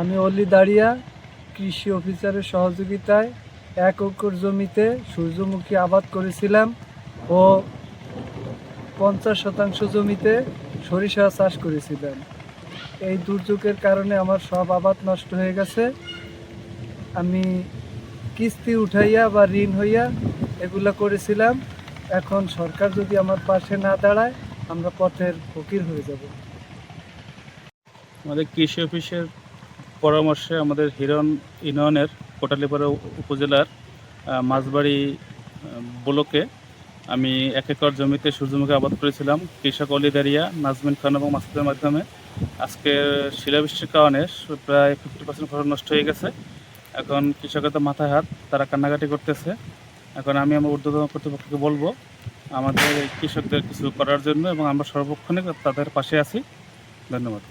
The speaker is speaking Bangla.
আমি অলি দাঁড়িয়া কৃষি অফিসারের সহযোগিতায় 1 একর জমিতে সূর্যমুখী আবাদ করেছিলাম ও 50% জমিতে সরিষা চাষ করেছিলাম। এই দুর্যোগের কারণে আমার সব আবাদ নষ্ট হয়ে গেছে। আমি কিস্তি উঠাইয়া বা ঋণ হইয়া এগুলা করেছিলাম। এখন সরকার যদি আমার পাশে না দাঁড়ায়, আমরা পথের ফকির হয়ে যাব। আমাদের কৃষি অফিসের পরামর্শে আমাদের হিরণ ইউনিয়নের কোটালীপাড়া উপজেলার মাঝবাড়ি ব্লকে আমি 1 একর জমিতে সূর্যমুখী আবাদ করেছিলাম কৃষক অলি দাঁড়িয়া, নাজমিন খান এবং মাসুদের মাধ্যমে। আজকে শিলাবৃষ্টির কারণে প্রায় 50% ফসল নষ্ট হয়ে গেছে। এখন কৃষকের তো মাথায় হাত, তারা কান্নাকাটি করতেছে। এখন আমি আমার ঊর্ধ্বতন কর্তৃপক্ষকে বলবো আমাদের কৃষকদের কিছু করার জন্য, এবং আমরা সর্বক্ষণে তাদের পাশে আছি। ধন্যবাদ।